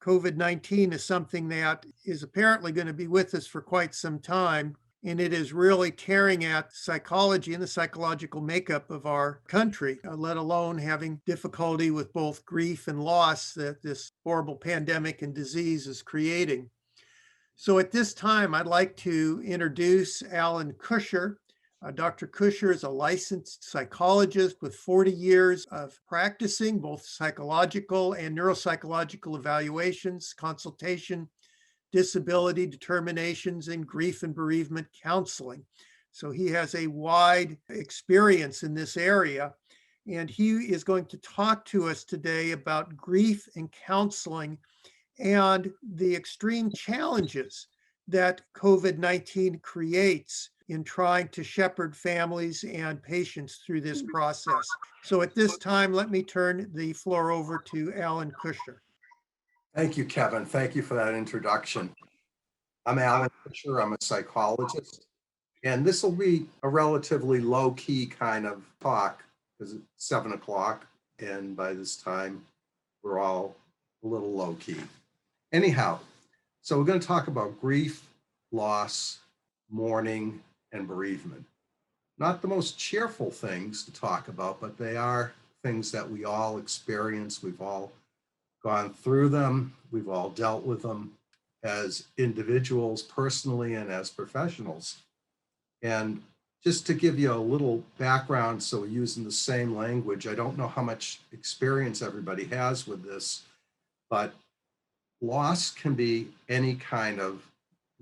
COVID-19 is something that is apparently going to be with us for quite some time, and it is really tearing at psychology and the psychological makeup of our country, let alone having difficulty with both grief and loss that this horrible pandemic and disease is creating. So at this time, I'd like to introduce Alan Cusher. Dr. Kusher is a licensed psychologist with 40 years of practicing both psychological and neuropsychological evaluations, consultation, disability determinations, and grief and bereavement counseling. So he has a wide experience in this area. And he is going to talk to us today about grief and counseling and the extreme challenges that COVID-19 creates in trying to shepherd families and patients through this process. So at this time, let me turn the floor over to Alan Cusher. Thank you, Kevin. Thank you for that introduction. I'm Alan Cusher. I'm a psychologist, and this will be a relatively low-key kind of talk because it's 7 o'clock, and by this time, we're all a little low-key. Anyhow, so we're going to talk about grief, loss, mourning, and bereavement. Not the most cheerful things to talk about, but they are things that we all experience. We've all gone through them. We've all dealt with them as individuals personally and as professionals. And just to give you a little background, so we're using the same language, I don't know how much experience everybody has with this, but loss can be any kind of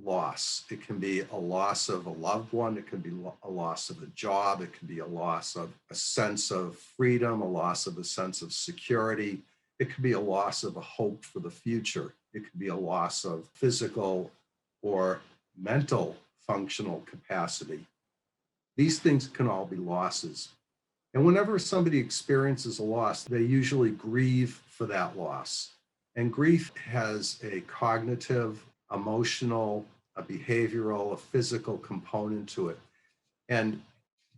loss. It can be a loss of a loved one. It can be a loss of a job. It can be a loss of a sense of freedom, a loss of a sense of security. It could be a loss of a hope for the future. It could be a loss of physical or mental functional capacity. These things can all be losses. And whenever somebody experiences a loss, they usually grieve for that loss. And grief has a cognitive, emotional, a behavioral, a physical component to it. And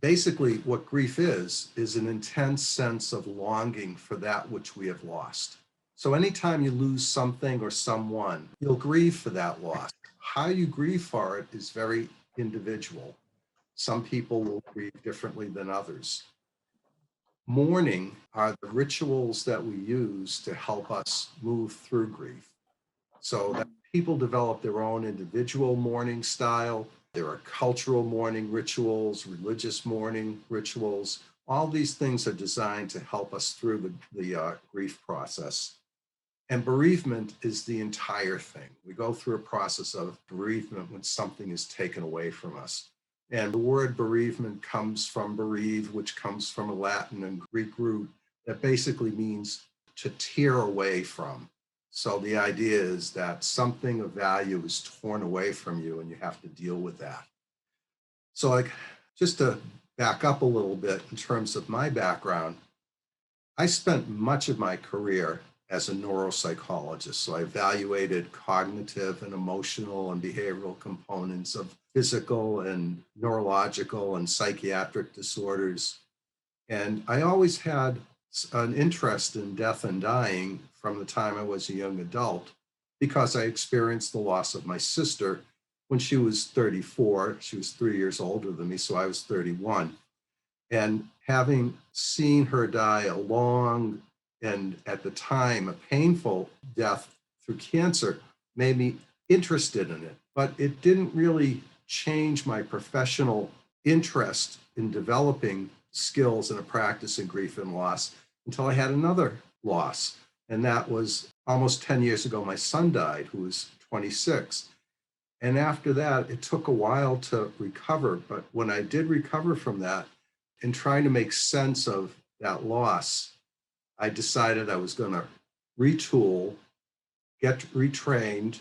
basically what grief is an intense sense of longing for that which we have lost. So anytime you lose something or someone, you'll grieve for that loss. How you grieve for it is very individual. Some people will grieve differently than others. Mourning are the rituals that we use to help us move through grief. So that people develop their own individual mourning style. There are cultural mourning rituals, religious mourning rituals. All these things are designed to help us through the grief process. And bereavement is the entire thing. We go through a process of bereavement when something is taken away from us. And the word bereavement comes from bereave, which comes from a Latin and Greek root that basically means to tear away from. So the idea is that something of value is torn away from you and you have to deal with that. So just to back up a little bit in terms of my background, I spent much of my career as a neuropsychologist. So I evaluated cognitive and emotional and behavioral components of physical and neurological and psychiatric disorders. And I always had an interest in death and dying from the time I was a young adult because I experienced the loss of my sister when she was 34. She was 3 years older than me, so I was 31. And having seen her die a long and at the time a painful death through cancer made me interested in it. But it didn't really change my professional interest in developing skills and a practice in grief and loss until I had another loss. And that was almost 10 years ago. My son died, who was 26. And after that, it took a while to recover. But when I did recover from that, in trying to make sense of that loss, I decided I was going to retool, get retrained,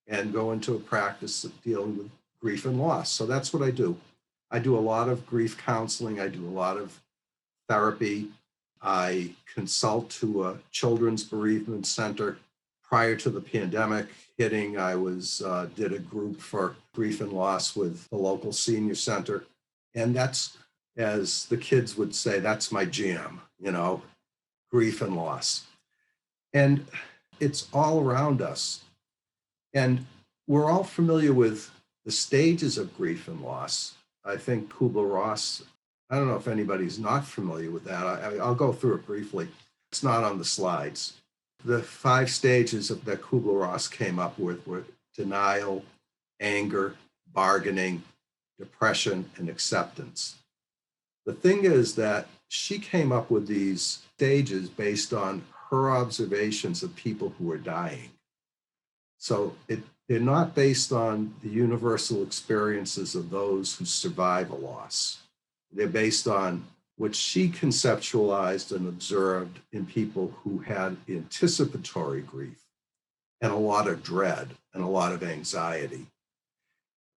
and go into a practice of dealing with grief and loss. So that's what I do. I do a lot of grief counseling. I do a lot of therapy. I consult to a children's bereavement center. Prior to the pandemic hitting, I did a group for grief and loss with the local senior center. And that's, as the kids would say, that's my jam, grief and loss. And it's all around us. And we're all familiar with the stages of grief and loss. I think Kubler-Ross, I don't know if anybody's not familiar with that. I'll go through it briefly. It's not on the slides. The 5 stages that Kubler-Ross came up with were denial, anger, bargaining, depression, and acceptance. The thing is that she came up with these stages based on her observations of people who are dying. So they're not based on the universal experiences of those who survive a loss. They're based on what she conceptualized and observed in people who had anticipatory grief and a lot of dread and a lot of anxiety.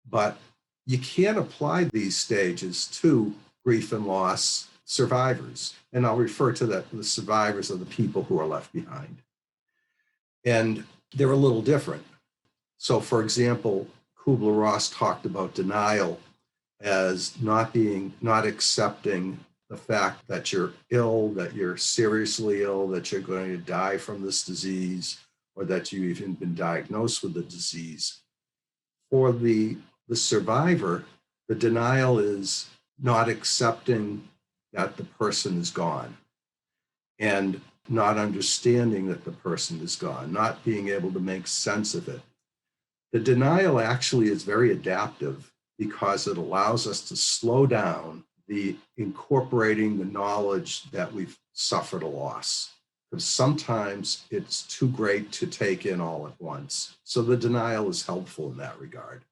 But you can't apply these stages to grief and loss survivors. And I'll refer to that, the survivors are the people who are left behind. And they're a little different. So for example, Kubler-Ross talked about denial as not accepting the fact that you're ill, that you're seriously ill, that you're going to die from this disease, or that you've even been diagnosed with the disease. For the survivor, the denial is not accepting that the person is gone and not understanding that the person is gone, not being able to make sense of it. The denial actually is very adaptive because it allows us to slow down the incorporating the knowledge that we've suffered a loss. Because sometimes it's too great to take in all at once. So the denial is helpful in that regard.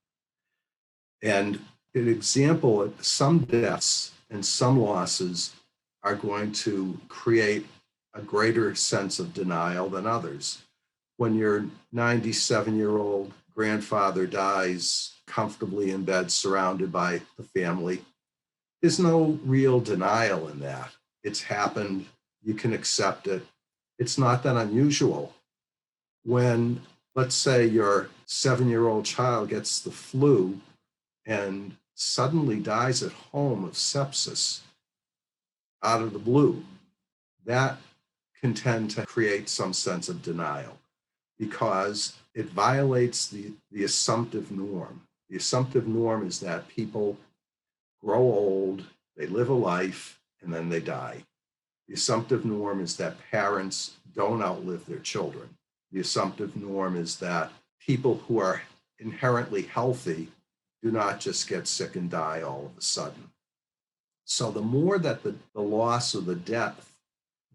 And an example, some deaths and some losses are going to create a greater sense of denial than others. When your 97-year-old grandfather dies comfortably in bed surrounded by the family, there's no real denial in that. It's happened, you can accept it. It's not that unusual. When, let's say, your 7-year-old child gets the flu and suddenly dies at home of sepsis out of the blue, that can tend to create some sense of denial because it violates the assumptive norm. The assumptive norm is that people grow old, they live a life, and then they die. The assumptive norm is that parents don't outlive their children. The assumptive norm is that people who are inherently healthy do not just get sick and die all of a sudden. So the more that the loss or the death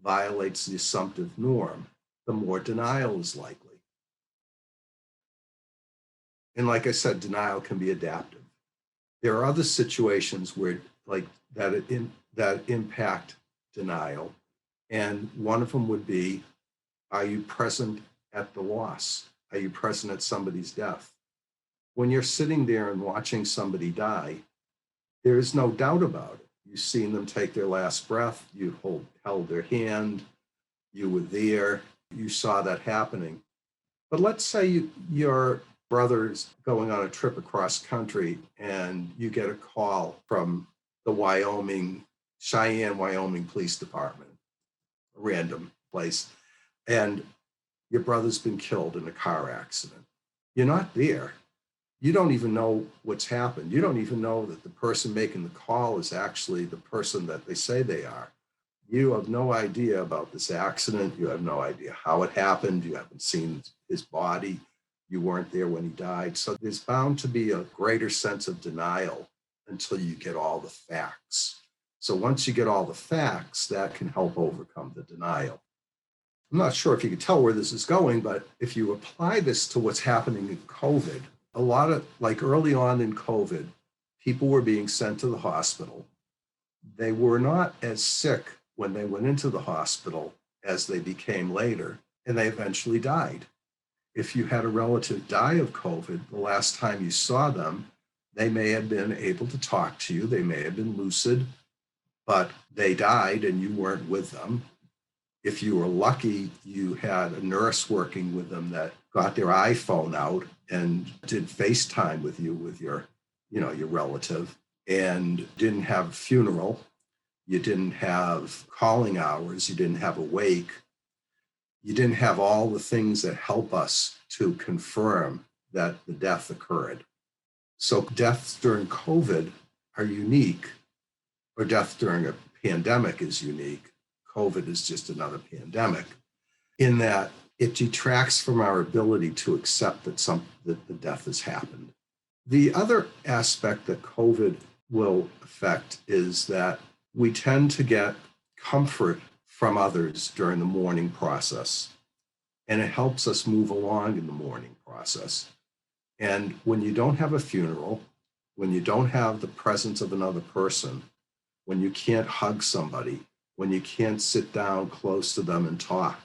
violates the assumptive norm, the more denial is likely. And like I said, denial can be adaptive. There are other situations where that impact denial. And one of them would be, are you present at the loss? Are you present at somebody's death? When you're sitting there and watching somebody die, there is no doubt about it. You've seen them take their last breath, you held their hand, you were there, you saw that happening. But let's say your brother's going on a trip across country and you get a call from the Cheyenne, Wyoming Police Department, a random place, and your brother's been killed in a car accident. You're not there. You don't even know what's happened. You don't even know that the person making the call is actually the person that they say they are. You have no idea about this accident. You have no idea how it happened. You haven't seen his body. You weren't there when he died. So there's bound to be a greater sense of denial until you get all the facts. So once you get all the facts, that can help overcome the denial. I'm not sure if you can tell where this is going, but if you apply this to what's happening in COVID, a lot of, like early on in COVID, people were being sent to the hospital. They were not as sick when they went into the hospital as they became later, and they eventually died. If you had a relative die of COVID, the last time you saw them, they may have been able to talk to you, they may have been lucid, but they died and you weren't with them. If you were lucky, you had a nurse working with them that got their iPhone out and did FaceTime with you, with your relative, and didn't have a funeral. You didn't have calling hours. You didn't have a wake. you didn't have all the things that help us to confirm that the death occurred. So deaths during COVID are unique, or death during a pandemic is unique. COVID is just another pandemic, in that it detracts from our ability to accept that the death has happened. The other aspect that COVID will affect is that we tend to get comfort from others during the mourning process, and it helps us move along in the mourning process. And when you don't have a funeral, when you don't have the presence of another person, when you can't hug somebody, when you can't sit down close to them and talk,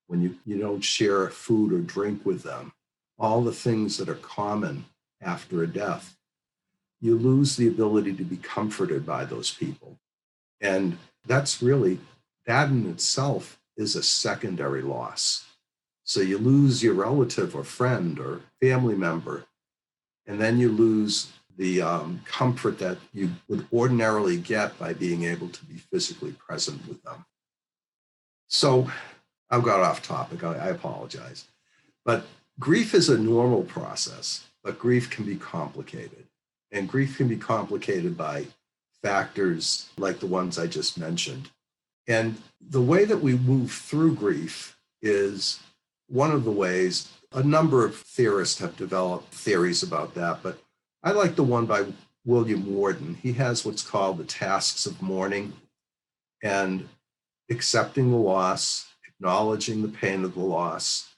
when you don't share food or drink with them, all the things that are common after a death, you lose the ability to be comforted by those people. And that in itself is a secondary loss. So you lose your relative or friend or family member, and then you lose the comfort that you would ordinarily get by being able to be physically present with them. So I've got off topic, I apologize. But grief is a normal process, but grief can be complicated. And grief can be complicated by factors like the ones I just mentioned. And the way that we move through grief is one of the ways. A number of theorists have developed theories about that, but I like the one by William Worden. He has what's called the tasks of mourning, and accepting the loss, acknowledging the pain of the loss,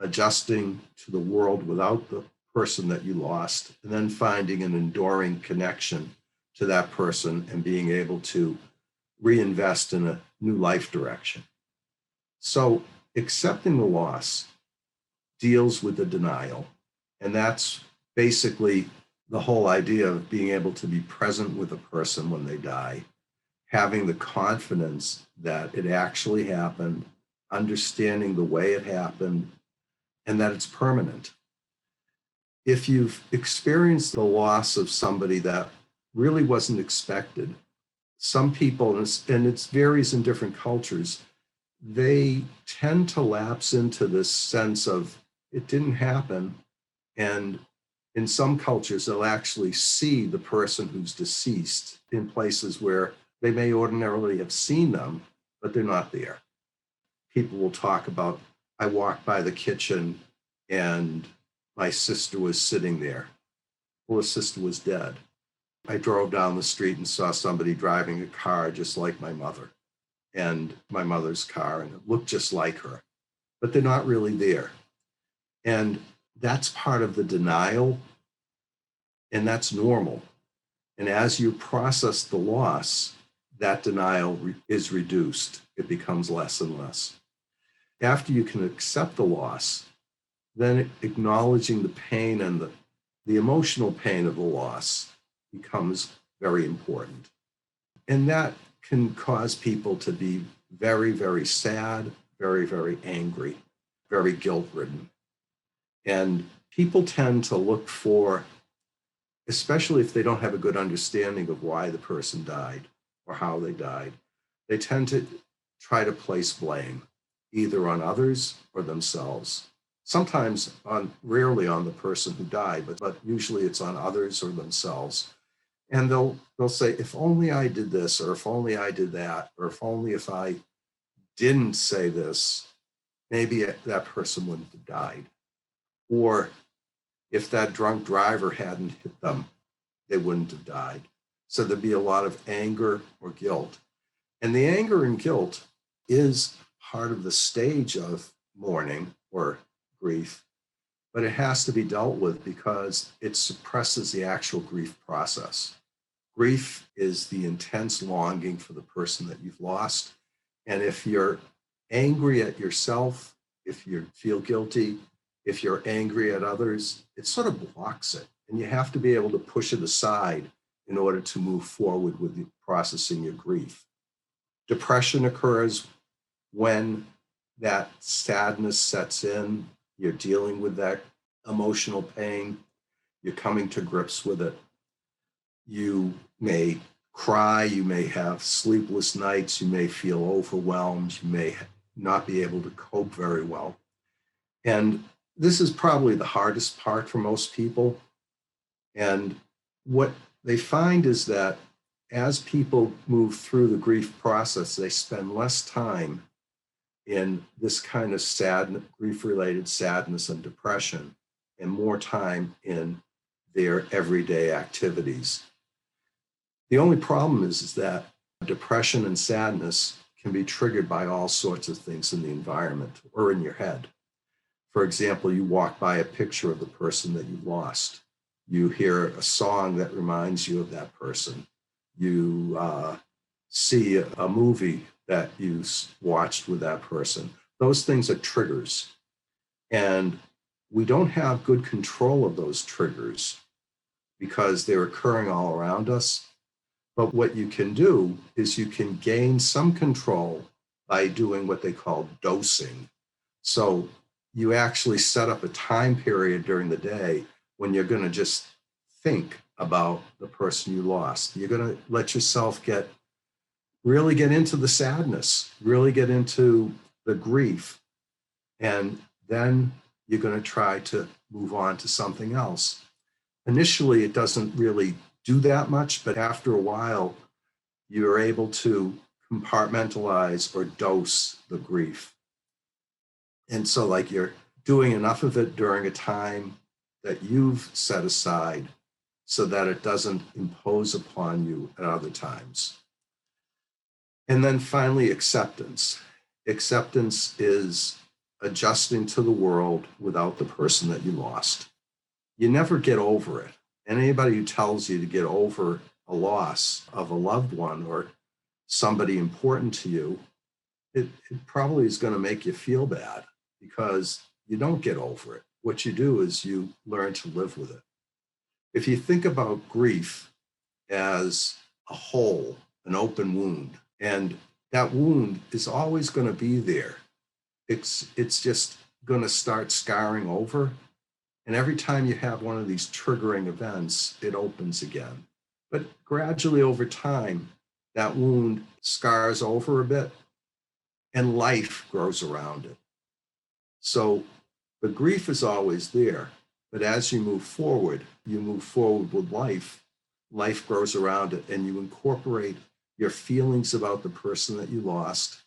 adjusting to the world without the person that you lost, and then finding an enduring connection to that person and being able to reinvest in a new life direction. So accepting the loss deals with the denial, and that's basically the whole idea of being able to be present with a person when they die, having the confidence that it actually happened, understanding the way it happened, and that it's permanent. If you've experienced the loss of somebody that really wasn't expected, some people, and it varies in different cultures, they tend to lapse into this sense of it didn't happen. And in some cultures, they'll actually see the person who's deceased in places where they may ordinarily have seen them, but they're not there. People will talk about, I walked by the kitchen and my sister was sitting there. Well, the sister was dead. I drove down the street and saw somebody driving a car just like my mother and my mother's car, and it looked just like her, but they're not really there. And that's part of the denial, and that's normal. And as you process the loss, that denial is reduced. It becomes less and less. After you can accept the loss, then acknowledging the pain and the emotional pain of the loss becomes very important. And that can cause people to be very, very sad, very, very angry, very guilt-ridden. And people tend to look for, especially if they don't have a good understanding of why the person died or how they died, they tend to try to place blame either on others or themselves. Sometimes rarely on the person who died, but usually it's on others or themselves. And they'll say, if only I did this, or if only I did that, or if I didn't say this, maybe that person wouldn't have died. Or if that drunk driver hadn't hit them, they wouldn't have died. So there'd be a lot of anger or guilt. And the anger and guilt is part of the stage of mourning or grief, but it has to be dealt with because it suppresses the actual grief process. Grief is the intense longing for the person that you've lost. And if you're angry at yourself, if you feel guilty, if you're angry at others, it sort of blocks it. And you have to be able to push it aside in order to move forward with processing your grief. Depression occurs when that sadness sets in, you're dealing with that emotional pain, you're coming to grips with it. You may cry, you may have sleepless nights, you may feel overwhelmed, you may not be able to cope very well. And this is probably the hardest part for most people. And what they find is that as people move through the grief process, they spend less time in this kind of sadness, grief-related sadness and depression, and more time in their everyday activities. The only problem is that depression and sadness can be triggered by all sorts of things in the environment or in your head. For example, you walk by a picture of the person that you lost. You hear a song that reminds you of that person. You see a movie that you watched with that person. Those things are triggers. And we don't have good control of those triggers because they're occurring all around us. But what you can do is you can gain some control by doing what they call dosing. So you actually set up a time period during the day when you're going to just think about the person you lost. You're going to let yourself really get into the sadness, really get into the grief. And then you're going to try to move on to something else. Initially, it doesn't really do that much, but after a while, you're able to compartmentalize or dose the grief. And so like you're doing enough of it during a time that you've set aside so that it doesn't impose upon you at other times. And then finally, acceptance. Acceptance is adjusting to the world without the person that you lost. You never get over it. And anybody who tells you to get over a loss of a loved one or somebody important to you, it probably is going to make you feel bad because you don't get over it. What you do is you learn to live with it. If you think about grief as a hole, an open wound, and that wound is always going to be there. It's just going to start scarring over. And every time you have one of these triggering events, it opens again. But gradually over time, that wound scars over a bit and life grows around it. So the grief is always there. But as you move forward with life. Life grows around it, and you incorporate your feelings about the person that you lost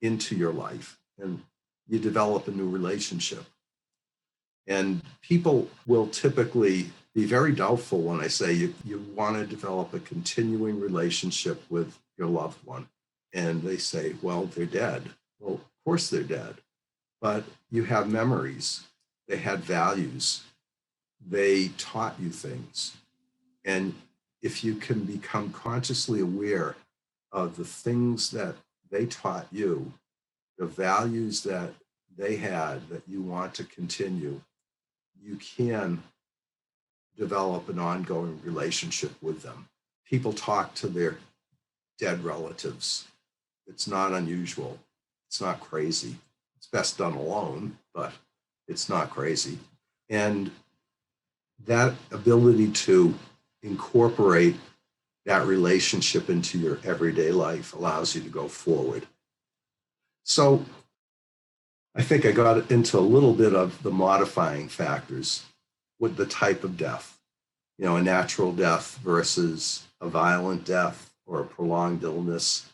into your life, and you develop a new relationship. And people will typically be very doubtful when I say you want to develop a continuing relationship with your loved one. And they say, well, they're dead. Well, of course they're dead. But you have memories. They had values. They taught you things. And if you can become consciously aware of the things that they taught you, the values that they had that you want to continue, you can develop an ongoing relationship with them. People talk to their dead relatives. It's not unusual. It's not crazy. It's best done alone, but it's not crazy. And that ability to incorporate that relationship into your everyday life allows you to go forward. So I think I got into a little bit of the modifying factors with the type of death, a natural death versus a violent death or a prolonged illness.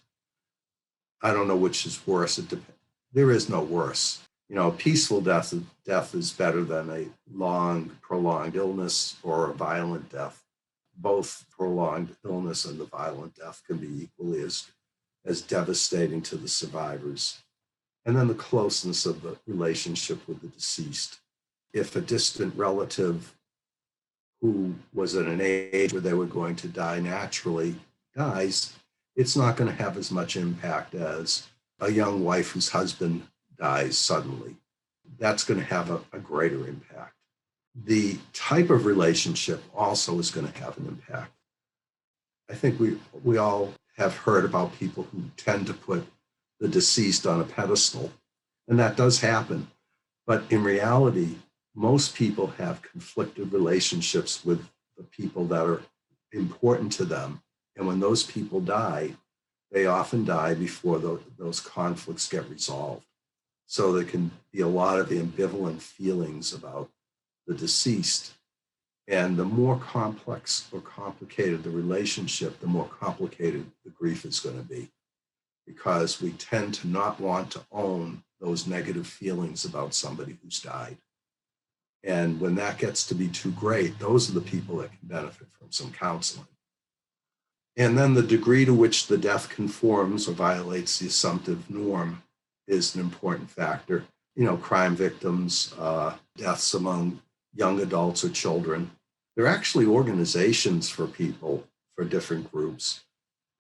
I don't know which is worse. It depends. There is no worse. A peaceful death is better than a long, prolonged illness or a violent death. Both prolonged illness and the violent death can be equally as devastating to the survivors. And then the closeness of the relationship with the deceased. If a distant relative who was at an age where they were going to die naturally dies, it's not going to have as much impact as a young wife whose husband dies suddenly. That's going to have a greater impact. The type of relationship also is going to have an impact. I think we all have heard about people who tend to put the deceased on a pedestal, and that does happen. But in reality, most people have conflicted relationships with the people that are important to them. And when those people die, they often die before those conflicts get resolved. So there can be a lot of ambivalent feelings about the deceased. And the more complex or complicated the relationship, the more complicated the grief is going to be, because we tend to not want to own those negative feelings about somebody who's died. And when that gets to be too great, those are the people that can benefit from some counseling. And then the degree to which the death conforms or violates the assumptive norm is an important factor. Crime victims, deaths among young adults or children. There are actually organizations for people, for different groups.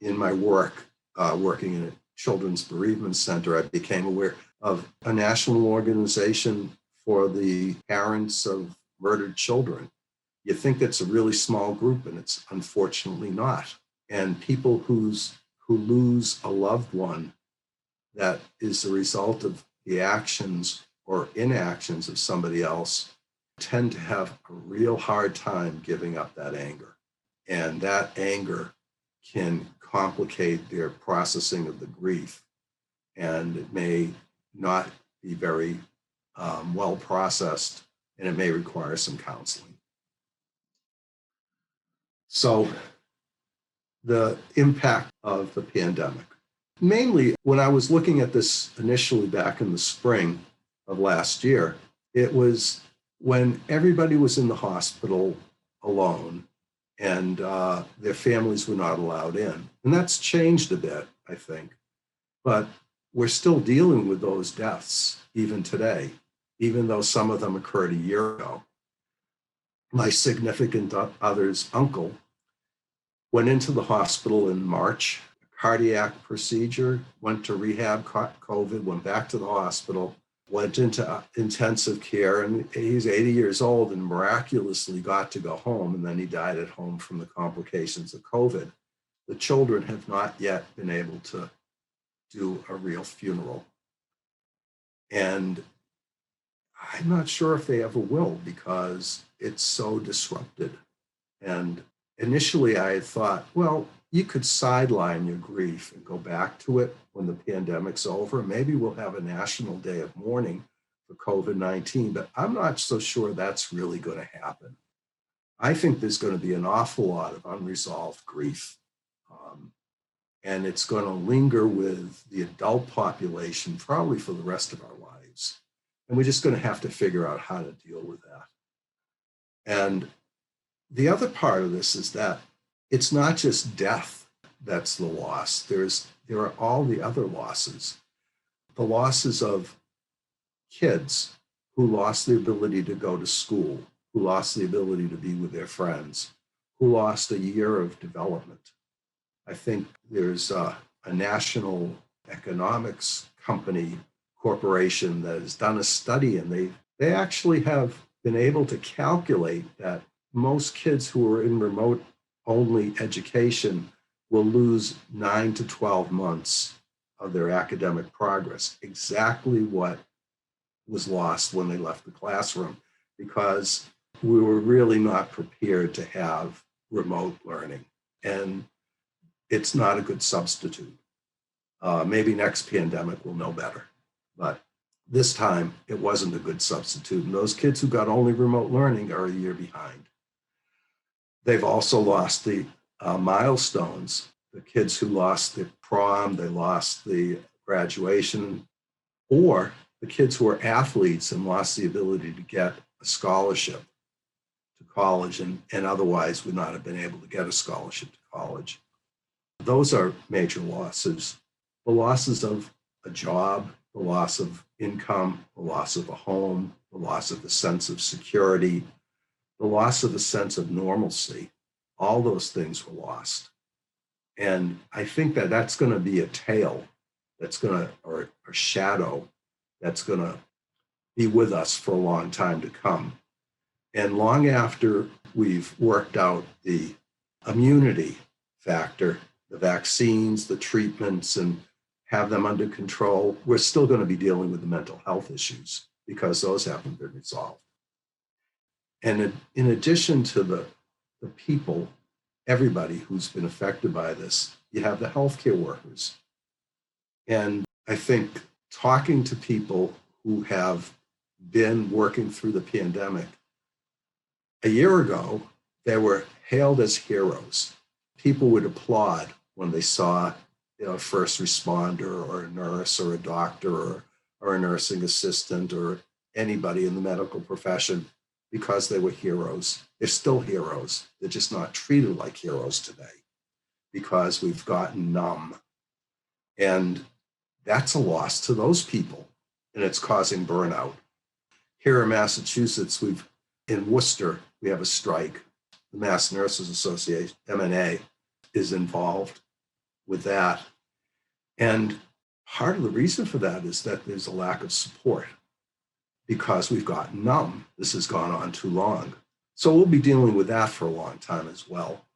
In my work, working in a children's bereavement center, I became aware of a national organization for the parents of murdered children. You think it's a really small group, and it's unfortunately not. And people who lose a loved one that is the result of the actions or inactions of somebody else tend to have a real hard time giving up that anger. And that anger can complicate their processing of the grief, and it may not be very well processed, and it may require some counseling. So the impact of the pandemic. Mainly, when I was looking at this initially back in the spring of last year, it was when everybody was in the hospital alone and their families were not allowed in. And that's changed a bit, I think. But we're still dealing with those deaths even today, even though some of them occurred a year ago. My significant other's uncle went into the hospital in March, cardiac procedure, went to rehab, caught COVID, went back to the hospital, went into intensive care, and he's 80 years old and miraculously got to go home, and then he died at home from the complications of COVID. The children have not yet been able to do a real funeral. And I'm not sure if they ever will, because it's so disrupted. And initially I had thought, well, you could sideline your grief and go back to it when the pandemic's over. Maybe we'll have a national day of mourning for COVID-19, but I'm not so sure that's really going to happen. I think there's going to be an awful lot of unresolved grief. And it's going to linger with the adult population probably for the rest of our lives. And we're just going to have to figure out how to deal with that. And the other part of this is that it's not just death that's the loss. There are all the other losses. The losses of kids who lost the ability to go to school, who lost the ability to be with their friends, who lost a year of development. I think there's a national economics corporation that has done a study, and they actually have been able to calculate that most kids who are in remote only education will lose 9 to 12 months of their academic progress, exactly what was lost when they left the classroom, because we were really not prepared to have remote learning. And it's not a good substitute. Maybe next pandemic we'll know better, but this time it wasn't a good substitute. And those kids who got only remote learning are a year behind. They've also lost the milestones. The kids who lost the prom, they lost the graduation, or the kids who are athletes and lost the ability to get a scholarship to college and otherwise would not have been able to get a scholarship to college. Those are major losses. The losses of a job, the loss of income, the loss of a home, the loss of a sense of security, the loss of a sense of normalcy, all those things were lost. And I think that that's going to be a tail that's going to, or a shadow that's going to be with us for a long time to come. And long after we've worked out the immunity factor, the vaccines, the treatments, and have them under control, we're still going to be dealing with the mental health issues because those haven't been resolved. And in addition to the people, everybody who's been affected by this, you have the healthcare workers. And I think talking to people who have been working through the pandemic. A year ago, they were hailed as heroes. People would applaud when they saw, a first responder or a nurse or a doctor or a nursing assistant or anybody in the medical profession, because they were heroes. They're still heroes. They're just not treated like heroes today because we've gotten numb. And that's a loss to those people, and it's causing burnout. Here in Massachusetts, in Worcester, we have a strike. The Mass Nurses Association, MNA, is involved with that. And part of the reason for that is that there's a lack of support because we've gotten numb. This has gone on too long. So we'll be dealing with that for a long time as well.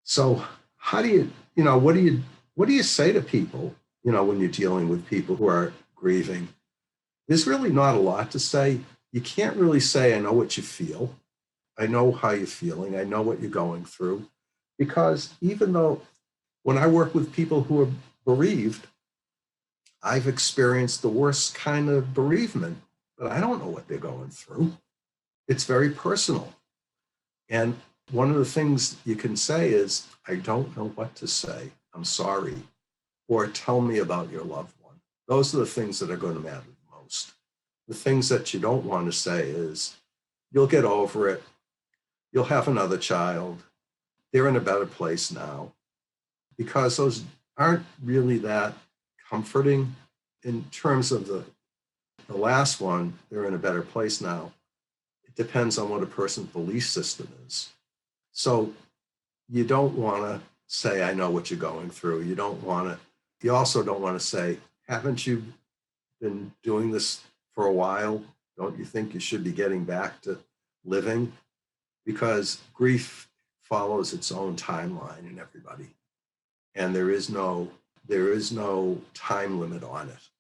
So how do you, what do you say to people, when you're dealing with people who are grieving? There's really not a lot to say. You can't really say, I know what you feel. I know how you're feeling. I know what you're going through. Because even though when I work with people who are bereaved, I've experienced the worst kind of bereavement, but I don't know what they're going through. It's very personal. And one of the things you can say is, I don't know what to say. I'm sorry. Or tell me about your loved one. Those are the things that are going to matter the most. The things that you don't want to say is, you'll get over it. You'll have another child. They're in a better place now. Because those aren't really that comforting. In terms of the last one, they're in a better place now. It depends on what a person's belief system is. So you don't want to say, I know what you're going through. You also don't want to say, haven't you been doing this for a while? Don't you think you should be getting back to living? Because grief follows its own timeline in everybody. And there is no time limit on it.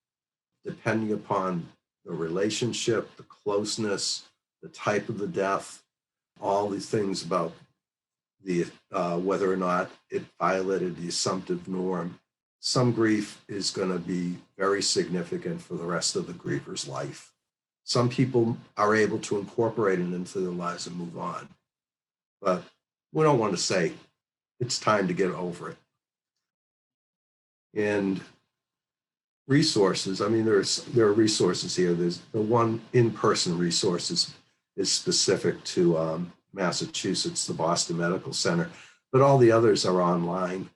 Depending upon the relationship, the closeness, the type of the death, all these things about the whether or not it violated the assumptive norm. Some grief is going to be very significant for the rest of the griever's life. Some people are able to incorporate it into their lives and move on. But we don't want to say it's time to get over it. And resources, there are resources here. There's the one in-person resources is specific to Massachusetts, the Boston Medical Center, but all the others are online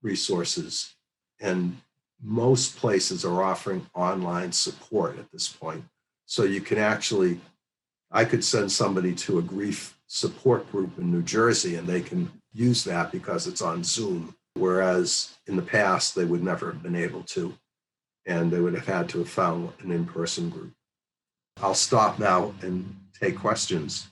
resources. And most places are offering online support at this point. So you can I could send somebody to a grief support group in New Jersey and they can use that because it's on Zoom. Whereas in the past, they would never have been able to, and they would have had to have found an in-person group. I'll stop now and take questions.